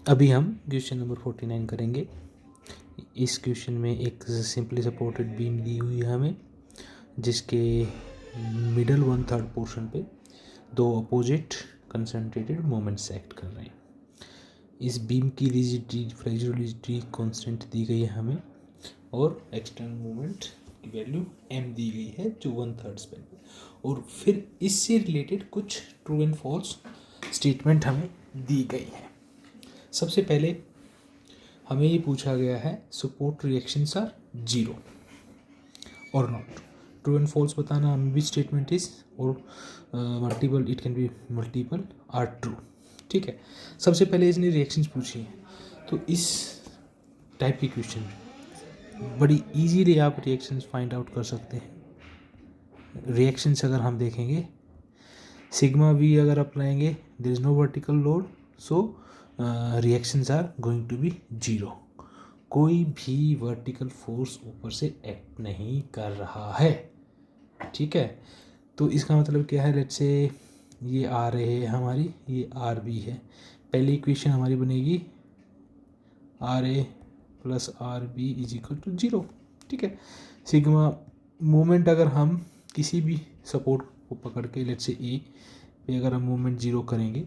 अभी हम question number 49 करेंगे। इस क्वेश्चन में एक सिंपली सपोर्टेड बीम दी हुई है हमें, जिसके मिडल 1/3 पोर्शन पे दो अपोजिट कंसंट्रेटेड मोमेंट्स एक्ट कर रहे हैं। इस बीम की रिजिडिटी फ्लेक्सिबिलिटी कांस्टेंट दी गई है हमें और एक्सटर्नल मोमेंट की वैल्यू m दी गई है जो 1/3 स्पेन पे, और फिर इससे रिलेटेड कुछ ट्रू एंड फॉल्स स्टेटमेंट हमें दी गई है। सबसे पहले हमें ये पूछा गया है सपोर्ट रिएक्शंस आर जीरो और नॉट। ट्रू एंड फॉल्स बताना हमें भी स्टेटमेंट इज और multiple, it can be multiple are true. ठीक है, सबसे पहले इसने रिएक्शंस पूछी हैं, तो इस टाइप के क्वेश्चन में बड़ी इजीली आप रिएक्शंस फाइंड आउट कर सकते हैं। रिएक्शंस अगर हम देखेंगे, सिग्मा वी अगर अप्लाएंगे, there is no vertical load, so reactions are going to be zero. कोई भी वर्टिकल फोर्स ऊपर से एक्ट नहीं कर रहा है। ठीक है, तो इसका मतलब क्या है, लेट्स से ये आर ए है हमारी, ये आर बी है। पहली इक्वेशन हमारी बनेगी R A plus R B is equal to zero. ठीक है, सिग्मा मोमेंट अगर हम किसी भी सपोर्ट को पकड़ के लेट्स से ए पे अगर हम मोमेंट जीरो करेंगे,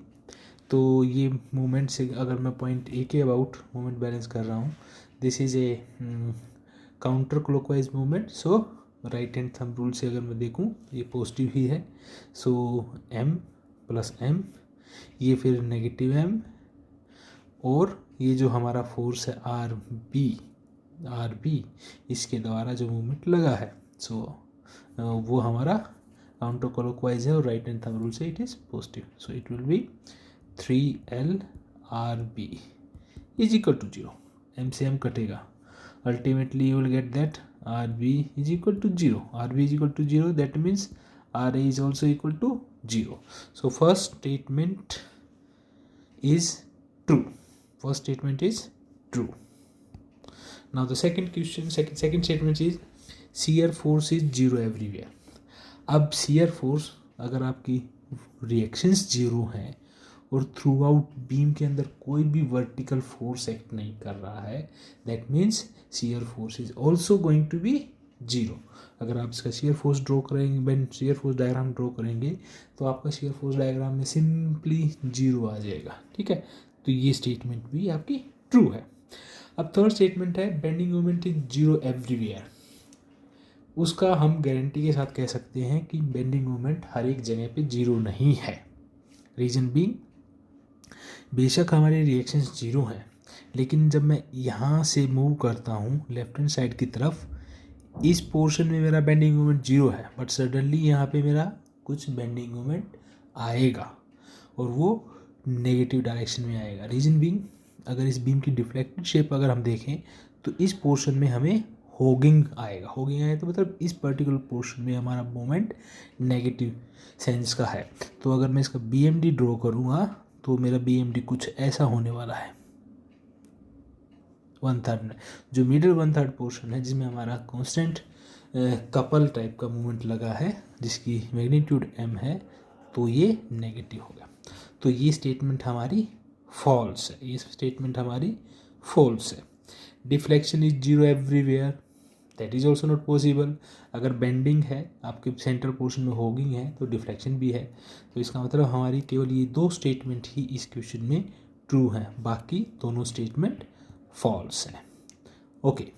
तो ये मोमेंट से अगर मैं पॉइंट ए के अबाउट मोमेंट बैलेंस कर रहा हूँ, this is a counter clockwise movement. So right hand thumb rule से अगर मैं देखूँ ये पॉजिटिव ही है, सो m प्लस m, ये फिर नेगेटिव m, और ये जो हमारा फोर्स है आर बी इसके द्वारा जो मूवमेंट लगा है, सो वो हमारा काउंटर क्लॉकवाइज है और राइट हैंड थंब रूल से it is positive. So it will be 3L RB is equal to zero. m से m कटेगा, ultimately you will get that RB is equal to zero. RB is equal to zero, that means RA is also equal to zero. So first statement is true. First statement is true. Now the second question, second statement is shear force is zero everywhere. अब shear force अगर आपकी reactions zero हैं और through out beam के अंदर कोई भी vertical force act नहीं कर रहा है, that means shear force is also going to be zero. अगर आप इसका shear force ड्रॉ करेंगे, shear force डायग्राम ड्रॉ करेंगे, तो आपका shear force डायग्राम में सिंपली जीरो आ जाएगा। ठीक है, तो ये स्टेटमेंट भी आपकी ट्रू है। अब थर्ड स्टेटमेंट है bending moment is zero everywhere. उसका हम गारंटी के साथ कह सकते हैं कि बेंडिंग मोमेंट हर एक जगह पे जीरो नहीं है। रीजन बीइंग, बेशक हमारे रिएक्शंस जीरो हैं, लेकिन जब मैं यहाँ से मूव करता हूँ लेफ्ट हैंड साइड की तरफ, इस पोर्शन में मेरा बेंडिंग मोमेंट जीरो है, बट सडनली यहाँ पे मेरा कुछ बेंडिंग मोमेंट आएगा और वो नेगेटिव डायरेक्शन में आएगा। रीजन बीइंग, अगर इस बीम की डिफ्लेक्टेड शेप अगर हम देखें तो इस पोर्शन में हमें होगिंग आएगा। होगिंग आएगा तो मतलब इस पर्टिकुलर पोर्शन में हमारा मोमेंट नेगेटिव सेंस का है। तो अगर मैं इसका BMD ड्रॉ करूँगा तो मेरा BMD कुछ ऐसा होने वाला है। 1/3 में जो मिडल 1/3 पोर्शन है जिसमें हमारा कांस्टेंट कपल टाइप का मूवमेंट लगा है जिसकी मैग्नीट्यूड m है, तो ये नेगेटिव होगा। तो ये स्टेटमेंट हमारी फॉल्स है, ये स्टेटमेंट हमारी फॉल्स है। Deflection is zero everywhere, that is also not possible. अगर बेंडिंग है, आपके सेंट्रल पोर्शन में होगिंग है, तो डिफ्लेक्शन भी है। तो इसका मतलब हमारी केवल ये दो स्टेटमेंट ही इस क्वेश्चन में ट्रू हैं, बाकी दोनों स्टेटमेंट फॉल्स है। ओके,